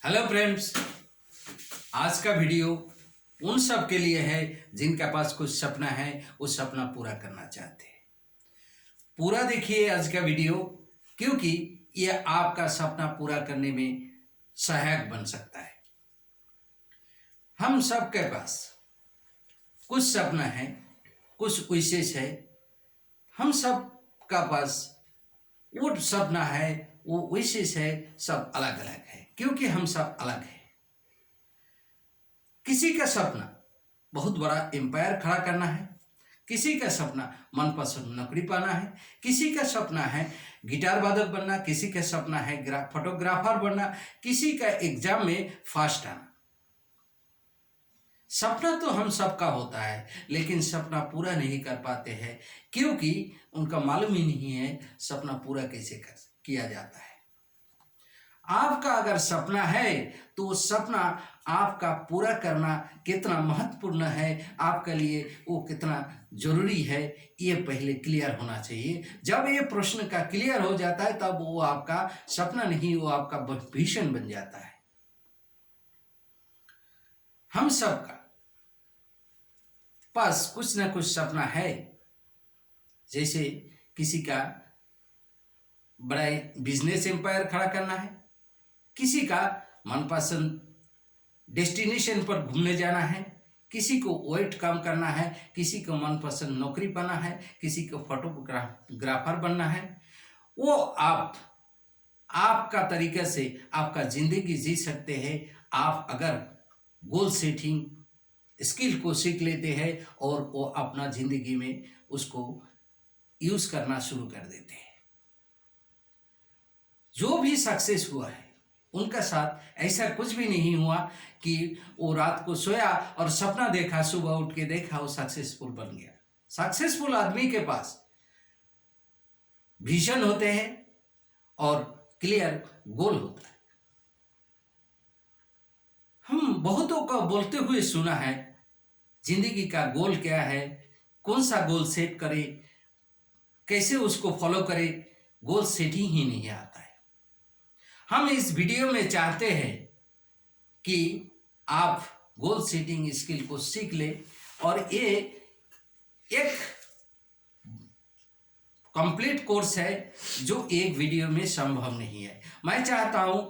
Hello friends, आज का video उन सब के लिए है जिनके पास कुछ सपना है, उस सपना पूरा करना चाहते हैं। पूरा देखिए आज का वीडियो, क्योंकि यह आपका सपना पूरा करने में सहायक बन सकता है। हम सब के पास कुछ सपना है, कुछ विशेष है। हम सब का पास वो सपना है, वो विशेष है, सब अलग अलग है, क्योंकि हम सब अलग हैं। किसी का सपना बहुत बड़ा एम्पायर खड़ा करना है, किसी का सपना मनपसंद नौकरी पाना है, किसी का सपना है गिटार वादक बनना, किसी का सपना है फोटोग्राफर बनना, किसी का एग्जाम में फर्स्ट आना। सपना तो हम सबका होता है, लेकिन सपना पूरा नहीं कर पाते हैं, क्योंकि उनका मालूम ही नहीं है सपना पूरा कैसे किया जाता है। आपका अगर सपना है तो वो सपना आपका पूरा करना कितना महत्वपूर्ण है, आपके लिए वो कितना जरूरी है, ये पहले क्लियर होना चाहिए। जब ये प्रश्न का क्लियर हो जाता है तब वो आपका सपना नहीं, वो आपका विजन बन जाता है। हम सबका पास कुछ ना कुछ सपना है। जैसे किसी का बड़ा बिजनेस एम्पायर खड़ा करना है, किसी का मनपसंद डेस्टिनेशन पर घूमने जाना है, किसी को वेट कम करना है, किसी को मनपसंद नौकरी पाना है, किसी को फोटोग्राफर बनना है। वो आपका तरीके से आपका जिंदगी जी सकते हैं। आप अगर गोल सेटिंग स्किल को सीख लेते हैं और वो अपना जिंदगी में उसको यूज करना शुरू कर देते हैं। जो भी सक्सेस हुआ है उनका साथ ऐसा कुछ भी नहीं हुआ कि वो रात को सोया और सपना देखा, सुबह उठ के देखा वो सक्सेसफुल बन गया। सक्सेसफुल आदमी के पास विजन होते हैं और क्लियर गोल होता है। हम बहुतों को बोलते हुए सुना है, जिंदगी का गोल क्या है, कौन सा गोल सेट करे, कैसे उसको फॉलो करे। गोल सेटिंग ही नहीं आता है। हम इस वीडियो में चाहते हैं कि आप गोल सेटिंग स्किल को सीख ले, और ये एक कंप्लीट कोर्स है जो एक वीडियो में संभव नहीं है। मैं चाहता हूं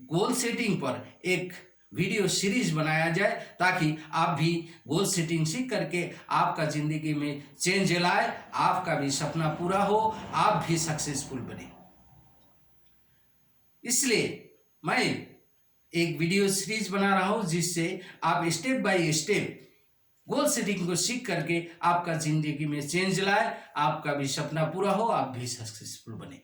गोल सेटिंग पर एक वीडियो सीरीज बनाया जाए, ताकि आप भी गोल सेटिंग सीख करके आपका जिंदगी में चेंज लाए, आपका भी सपना पूरा हो, आप भी सक्सेसफुल बने। इसलिए मैं एक वीडियो सीरीज बना रहा हूं, जिससे आप step by step goal setting को सीख करके आपका जिंदगी में चेंज लाए, आपका भी सपना पूरा हो, आप भी सक्सेसफुल बने।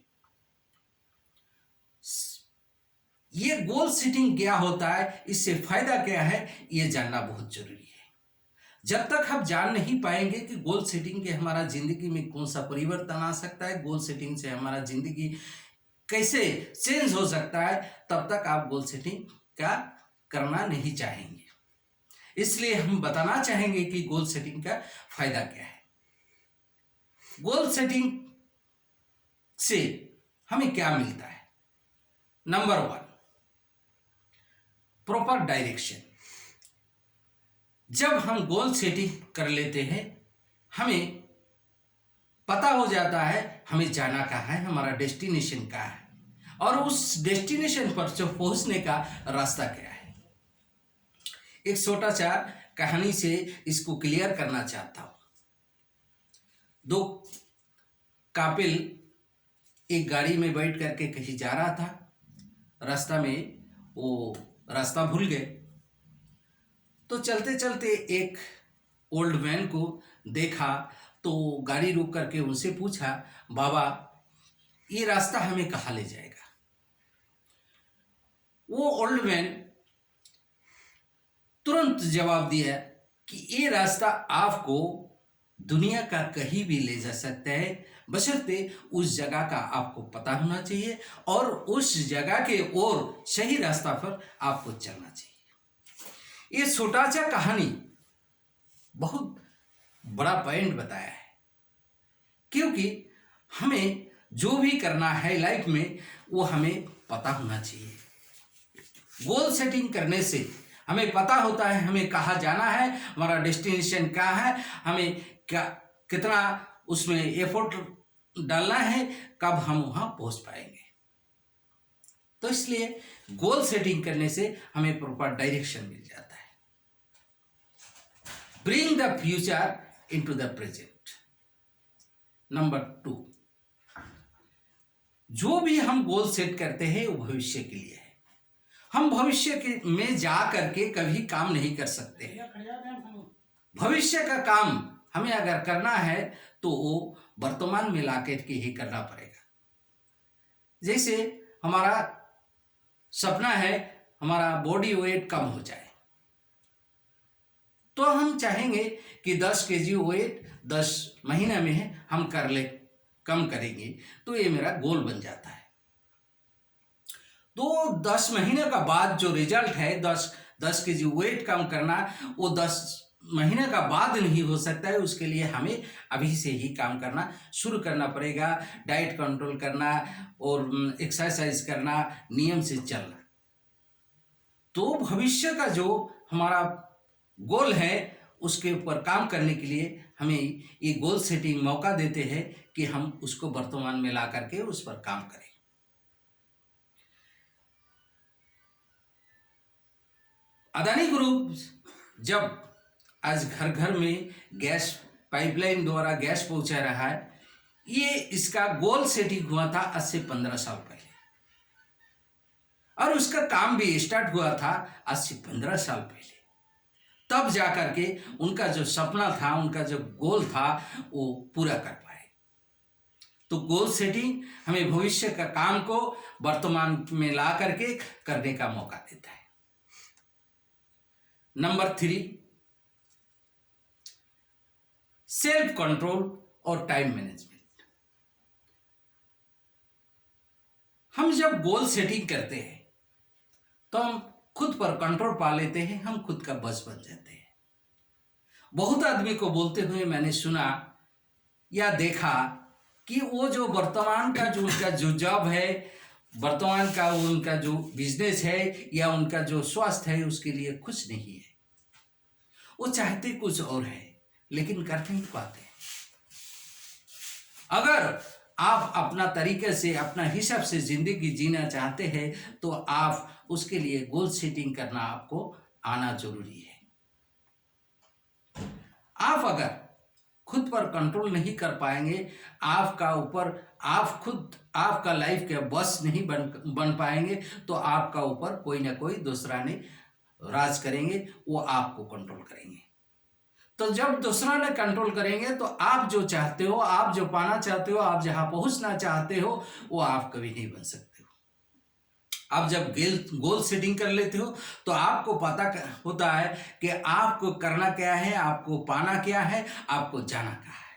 ये गोल सेटिंग क्या होता है, इससे फायदा क्या है, ये जानना बहुत जरूरी है। जब तक हम जान नहीं पाएंगे कि गोल सेटिंग के हमारा जिंदगी में कौन सा परिवर्तन आ सकता है, गोल सेटिंग से हमारा जिंदगी कैसे चेंज हो सकता है, तब तक आप गोल सेटिंग का करना नहीं चाहेंगे। इसलिए हम बताना चाहेंगे कि गोल सेटिंग का फायदा क्या है। गोल सेटिंग से हमें क्या मिलता है। Number 1, proper direction. जब हम गोल सेटिंग कर लेते हैं, हमें पता हो जाता है हमें जाना कहाँ है, हमारा डेस्टिनेशन कहाँ है, और उस डेस्टिनेशन पर जो पहुंचने का रास्ता क्या है। एक छोटा सा कहानी से इसको क्लियर करना चाहता हूं। 2 कापिल एक गाड़ी में बैठ करके कहीं जा रहा था। रास्ता में वो रास्ता भूल गए, तो चलते चलते एक ओल्ड मैन को देखा, तो गाड़ी रोक करके उनसे पूछा, बाबा ये रास्ता हमें कहाँ ले जाएगा। वो ओल्ड मैन तुरंत जवाब दिया कि ये रास्ता आपको दुनिया का कहीं भी ले जा सकता है, बशर्ते उस जगह का आपको पता होना चाहिए और उस जगह के ओर सही रास्ता पर आपको चलना चाहिए। ये छोटा सा कहानी बहुत बड़ा पॉइंट बताया है, क्योंकि हमें जो भी करना है लाइफ में वो हमें पता होना चाहिए। गोल सेटिंग करने से हमें पता होता है हमें कहाँ जाना है, हमारा डेस्टिनेशन क्या है, हमें क्या कितना उसमें एफर्ट डालना है, कब हम वहाँ पहुँच पाएंगे। तो इसलिए गोल सेटिंग करने से हमें प्रॉपर डायरेक्शन मिल जाता है। Bring the future into the present. Number 2, जो भी हम गोल सेट करते हैं वो भविष्य के लिए है। हम भविष्य के में जा करके कभी काम नहीं कर सकते हैं। भविष्य का काम हमें अगर करना है तो वो वर्तमान में ला करके ही करना पड़ेगा। जैसे हमारा सपना है हमारा बॉडी वेट कम हो जाए, तो हम चाहेंगे कि 10 kg वेट 10 महीने में हम कर ले, कम करेंगे, तो ये मेरा गोल बन जाता है। तो 10 महीने का बाद जो रिजल्ट है 10 kg वेट कम करना, वो 10 महीने का बाद नहीं हो सकता है। उसके लिए हमें अभी से ही काम करना शुरू करना पड़ेगा। डाइट कंट्रोल करना और एक्सरसाइज करना, नियम से चलना। तो भविष्य का जो हमारा गोल है उसके ऊपर काम करने के लिए हमें ये गोल सेटिंग मौका देते हैं कि हम उसको वर्तमान में ला करके उस पर काम करें। अदानी ग्रुप जब आज घर घर में गैस पाइपलाइन द्वारा गैस पहुंचा रहा है, ये इसका गोल सेटिंग हुआ था आज से 15 साल पहले, और उसका काम भी स्टार्ट हुआ था आज से 15 साल पहले। तब जाकर के उनका जो सपना था, उनका जो गोल था, वो पूरा कर पाए। तो गोल सेटिंग हमें भविष्य का काम को वर्तमान में ला करके करने का मौका देता है। नंबर 3, सेल्फ कंट्रोल और टाइम मैनेजमेंट। हम जब गोल सेटिंग करते हैं तो हम खुद पर कंट्रोल पा लेते हैं, हम खुद का बस बन जाते हैं। बहुत आदमी को बोलते हुए मैंने सुना या देखा कि वो जो वर्तमान का जो उनका जो जॉब है, वर्तमान का उनका जो बिजनेस है या उनका जो स्वास्थ्य है, उसके लिए कुछ नहीं है। वो चाहते कुछ और है लेकिन कर नहीं पाते। अगर आप अपना तरीके से अपना हिसाब से जिंदगी जीना चाहते हैं तो आप उसके लिए गोल सेटिंग करना आपको आना जरूरी है। आप अगर खुद पर कंट्रोल नहीं कर पाएंगे, आपका ऊपर आप खुद आपका लाइफ के बस नहीं बन पाएंगे, तो आपका ऊपर कोई ना कोई दूसरा ने राज करेंगे, वो आपको कंट्रोल करेंगे। तो जब दूसरा ने कंट्रोल करेंगे तो आप जो चाहते हो, आप जो पाना चाहते हो, आप जहां पहुंचना चाहते हो, वो आप कभी नहीं बन सकते हो। आप जब गोल सेटिंग कर लेते हो तो आपको पता होता है कि आपको करना क्या है, आपको पाना क्या है, आपको जाना कहाँ है।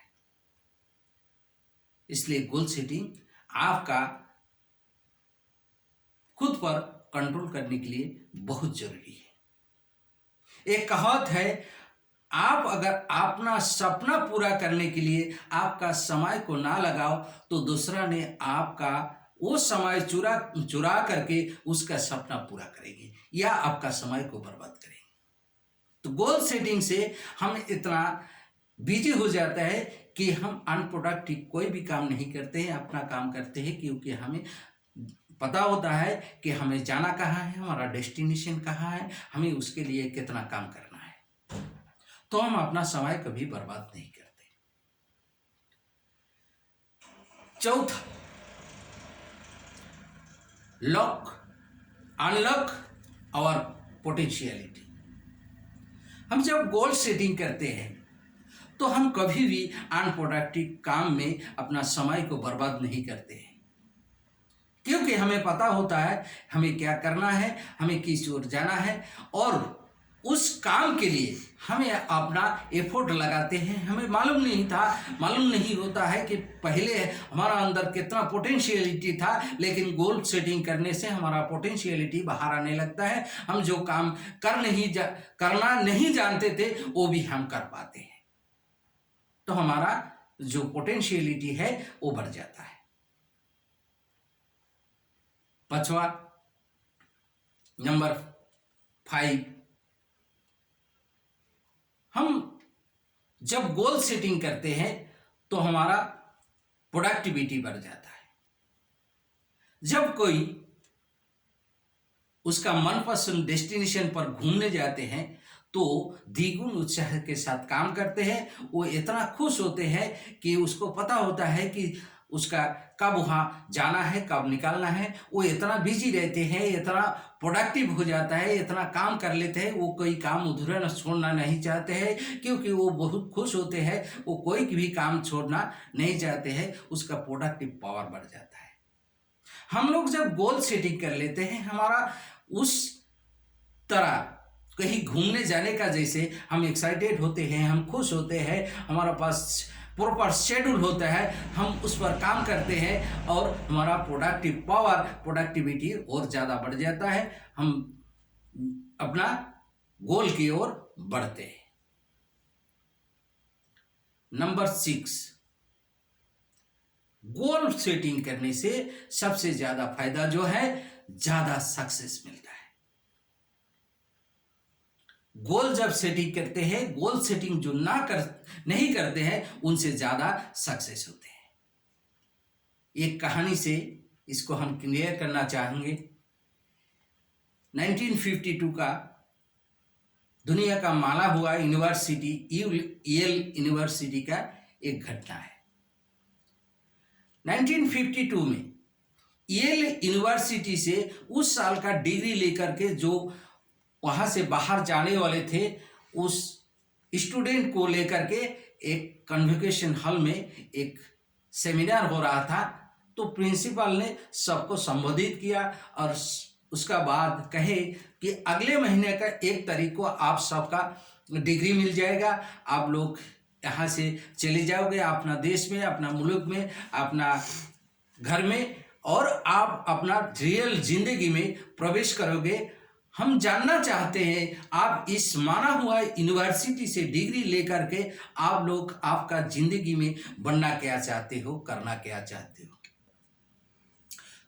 इसलिए गोल सेटिंग आपका खुद पर कंट्रोल करने के लिए बहुत जरूरी है। एक कहावत है, आप अगर अपना सपना पूरा करने के लिए आपका समय को ना लगाओ तो दूसरा ने आपका वो समय चुरा करके उसका सपना पूरा करेंगे या आपका समय को बर्बाद करेंगे। तो गोल सेटिंग से हम इतना बिजी हो जाता है कि हम अनप्रोडक्टिव कोई भी काम नहीं करते हैं, अपना काम करते हैं, क्योंकि हमें पता होता है कि हमें जाना कहाँ है, हमारा डेस्टिनेशन कहाँ है, हमें उसके लिए कितना काम करना है। तो हम अपना समय कभी बर्बाद नहीं करते। चौथा, अनलॉक और पोटेंशियलिटी। हम जब गोल सेटिंग करते हैं तो हम कभी भी अनप्रोडक्टिव काम में अपना समय को बर्बाद नहीं करते हैं, क्योंकि हमें पता होता है हमें क्या करना है, हमें किस ओर जाना है, और उस काम के लिए हमें अपना एफर्ट लगाते हैं। हमें मालूम नहीं होता है कि पहले हमारा अंदर कितना पोटेंशियलिटी था, लेकिन गोल सेटिंग करने से हमारा पोटेंशियलिटी बाहर आने लगता है। हम जो काम करना नहीं जानते थे वो भी हम कर पाते हैं, तो हमारा जो पोटेंशियलिटी है वो बढ़ जाता है। पांचवा, नंबर 5, हम जब गोल सेटिंग करते हैं तो हमारा प्रोडक्टिविटी बढ़ जाता है। जब कोई उसका मनपसंद डेस्टिनेशन पर घूमने जाते हैं तो द्विगुण उत्साह के साथ काम करते हैं। वो इतना खुश होते हैं कि उसको पता होता है कि उसका कब वहाँ जाना है, कब निकालना है। वो इतना बिजी रहते हैं, इतना प्रोडक्टिव हो जाता है, इतना काम कर लेते हैं। वो कोई काम अधूरा छोड़ना नहीं चाहते हैं, क्योंकि वो बहुत खुश होते हैं। वो कोई भी काम छोड़ना नहीं चाहते हैं। उसका प्रोडक्टिव पावर बढ़ जाता है। हम लोग जब गोल सेटिंग कर लेते हैं, हमारा उस तरह कहीं घूमने जाने का जैसे हम एक्साइटेड होते हैं, हम खुश होते हैं, हमारा पास प्रॉपर शेड्यूल होता है, हम उस पर काम करते हैं और हमारा प्रोडक्टिव पावर, प्रोडक्टिविटी और ज़्यादा बढ़ जाता है। हम अपना गोल की ओर बढ़ते हैं। नंबर 6, गोल सेटिंग करने से सबसे ज्यादा फायदा जो है, ज्यादा सक्सेस मिलता है। गोल जब सेटिंग करते हैं, गोल सेटिंग जो नहीं करते हैं, उनसे ज्यादा सक्सेस होते हैं। एक कहानी से इसको हम क्लियर करना चाहेंगे। 1952 का दुनिया का माना हुआ यूनिवर्सिटी, येल यूनिवर्सिटी का एक घटना है। 1952 में येल यूनिवर्सिटी से उस साल का डिग्री लेकर के जो वहाँ से बाहर जाने वाले थे, उस स्टूडेंट को लेकर के एक कन्वोकेशन हॉल में एक सेमिनार हो रहा था। तो प्रिंसिपल ने सबको संबोधित किया और उसका बाद कहे कि अगले महीने का 1 तारीख को आप सबका डिग्री मिल जाएगा। आप लोग यहाँ से चले जाओगे अपना देश में, अपना मुल्क में, अपना घर में, और आप अपना रियल जिंदगी में प्रवेश करोगे। हम जानना चाहते हैं आप इस माना हुआ यूनिवर्सिटी से डिग्री लेकर के आप लोग आपका जिंदगी में बनना क्या चाहते हो, करना क्या चाहते हो।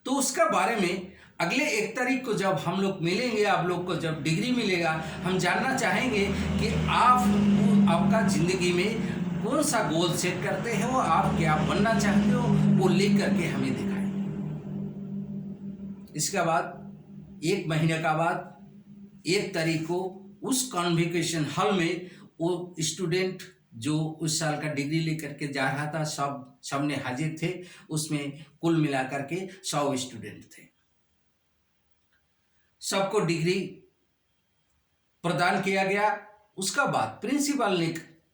तो उसका बारे में अगले 1 तारीख को जब हम लोग मिलेंगे, आप लोग को जब डिग्री मिलेगा, हम जानना चाहेंगे कि आप आपका जिंदगी में कौन सा गोल सेट करते हो, आप क्या बनना चाहते हो, वो लिख करके हमें दिखाएं। इसके बाद 1 महीने का बाद 1 तारीख को उस कॉन्वोकेशन हॉल में वो स्टूडेंट जो उस साल का डिग्री लेकर के जा रहा था, सबने हाजिर थे। उसमें कुल मिलाकर के 100 स्टूडेंट थे। सबको डिग्री प्रदान किया गया। उसका बाद प्रिंसिपल ने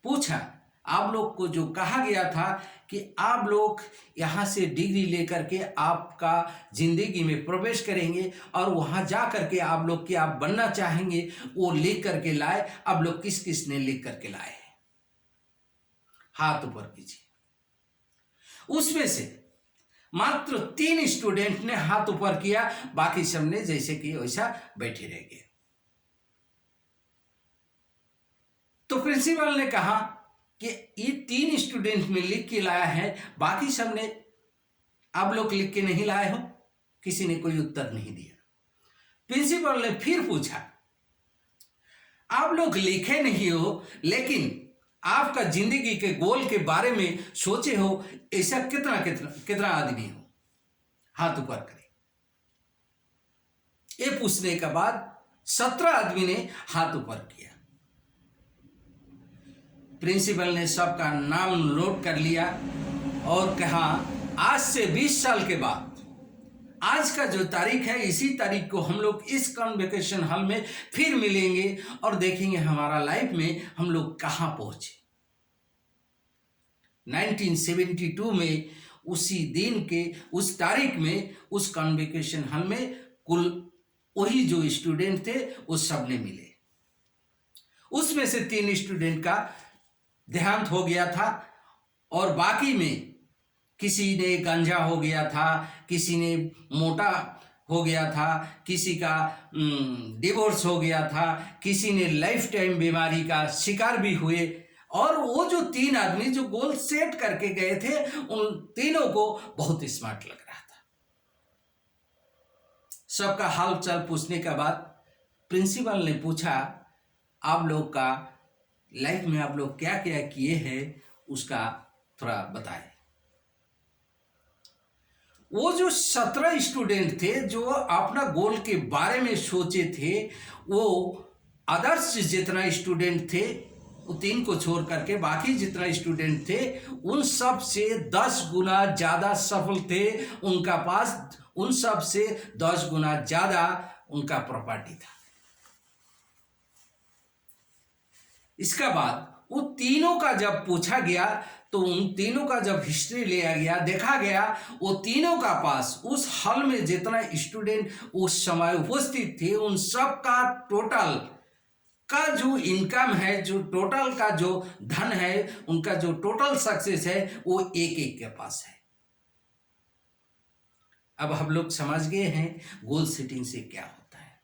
पूछा, आप लोग को जो कहा गया था कि आप लोग यहाँ से डिग्री लेकर के आपका जिंदगी में प्रवेश करेंगे और वहाँ जा करके आप लोग क्या आप बनना चाहेंगे, वो लिख करके लाए। आप लोग किस किस ने लिख करके लाए हैं, हाथ ऊपर कीजिए। उसमें से मात्र 3 स्टूडेंट ने हाथ ऊपर किया, बाकी सबने जैसे कि वैसा बैठे रह गए। तो प्रिंसिपल ने कहा कि ये 3 स्टूडेंट में लिख के लाया है, बाकी सबने आप लोग लिख के नहीं लाए हो। किसी ने कोई उत्तर नहीं दिया। प्रिंसिपल ने फिर पूछा, आप लोग लिखे नहीं हो, लेकिन आपका जिंदगी के गोल के बारे में सोचे हो, ऐसा कितना आदमी हो, हाथ ऊपर करें। ये पूछने के बाद 17 आदमी ने हाथ ऊपर किया। प्रिंसिपल ने सबका नाम नोट कर लिया और कहा, आज से 20 साल के बाद आज का जो तारीख है, इसी तारीख को हम लोग इस कॉन्वोकेशन हॉल में फिर मिलेंगे और देखेंगे हमारा लाइफ में हम लोग कहाँ पहुंचे। 1972 में उसी दिन के उस तारीख में उस कॉन्वोकेशन हॉल में कुल वही जो स्टूडेंट थे वो सब ने मिले। उसमें से 3 स्टूडेंट का देहांत हो गया था और बाकी में किसी ने गांजा हो गया था, किसी ने मोटा हो गया था, किसी का डिवोर्स हो गया था, किसी ने लाइफ टाइम बीमारी का शिकार भी हुए। और वो जो 3 आदमी जो गोल सेट करके गए थे, उन तीनों को बहुत स्मार्ट लग रहा था। सबका हाल चाल पूछने के बाद प्रिंसिपल ने पूछा, आप लोग का लाइफ में आप लोग क्या क्या किए हैं उसका थोड़ा बताएं। वो जो 17 स्टूडेंट थे जो अपना गोल के बारे में सोचे थे, वो अदर्स जितना स्टूडेंट थे, वो 3 को छोड़ करके बाकी जितना स्टूडेंट थे उन सब से 10 गुना ज़्यादा सफल थे। उनका पास उन सब से 10 गुना ज़्यादा उनका प्रॉपर्टी था। इसका बाद वो तीनों का जब पूछा गया तो उन तीनों का जब हिस्ट्री लिया गया, देखा गया वो तीनों का पास उस हॉल में जितना स्टूडेंट उस समय उपस्थित थे उन सब का टोटल का जो इनकम है, जो टोटल का जो धन है, उनका जो टोटल सक्सेस है वो एक एक के पास है। अब हम लोग समझ गए हैं गोल सेटिंग से क्या होता है।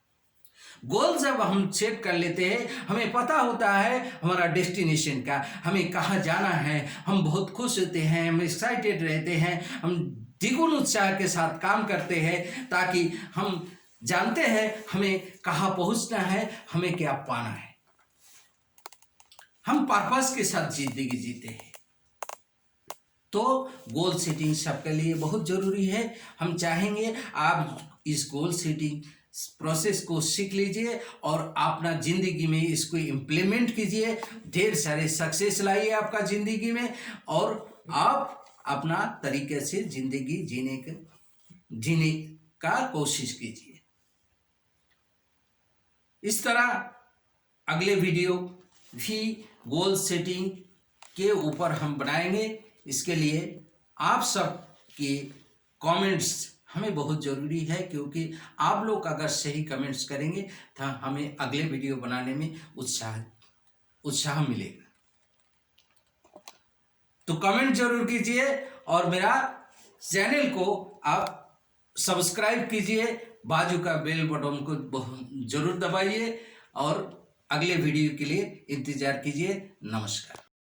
गोल जब हम सेट कर लेते हैं, हमें पता होता है हमारा डेस्टिनेशन का, हमें कहाँ जाना है, हम बहुत खुश होते हैं, हम एक्साइटेड रहते हैं, हम द्विगुण उत्साह के साथ काम करते हैं ताकि हम जानते हैं हमें कहाँ पहुँचना है, हमें क्या पाना है। हम पर्पस के साथ जिंदगी जीते हैं। तो गोल सेटिंग सबके लिए बहुत ज़रूरी है। हम चाहेंगे आप इस गोल सेटिंग प्रोसेस को सीख लीजिए और अपना ज़िंदगी में इसको इम्प्लीमेंट कीजिए, ढेर सारे सक्सेस लाइए आपका ज़िंदगी में और आप अपना तरीके से ज़िंदगी जीने का कोशिश कीजिए। इस तरह अगले वीडियो भी गोल सेटिंग के ऊपर हम बनाएंगे। इसके लिए आप सब के कमेंट्स हमें बहुत ज़रूरी है, क्योंकि आप लोग अगर सही कमेंट्स करेंगे तो हमें अगले वीडियो बनाने में उत्साह मिलेगा। तो कमेंट जरूर कीजिए और मेरा चैनल को आप सब्सक्राइब कीजिए, बाजू का बेल बटन को जरूर दबाइए और अगले वीडियो के लिए इंतज़ार कीजिए। नमस्कार।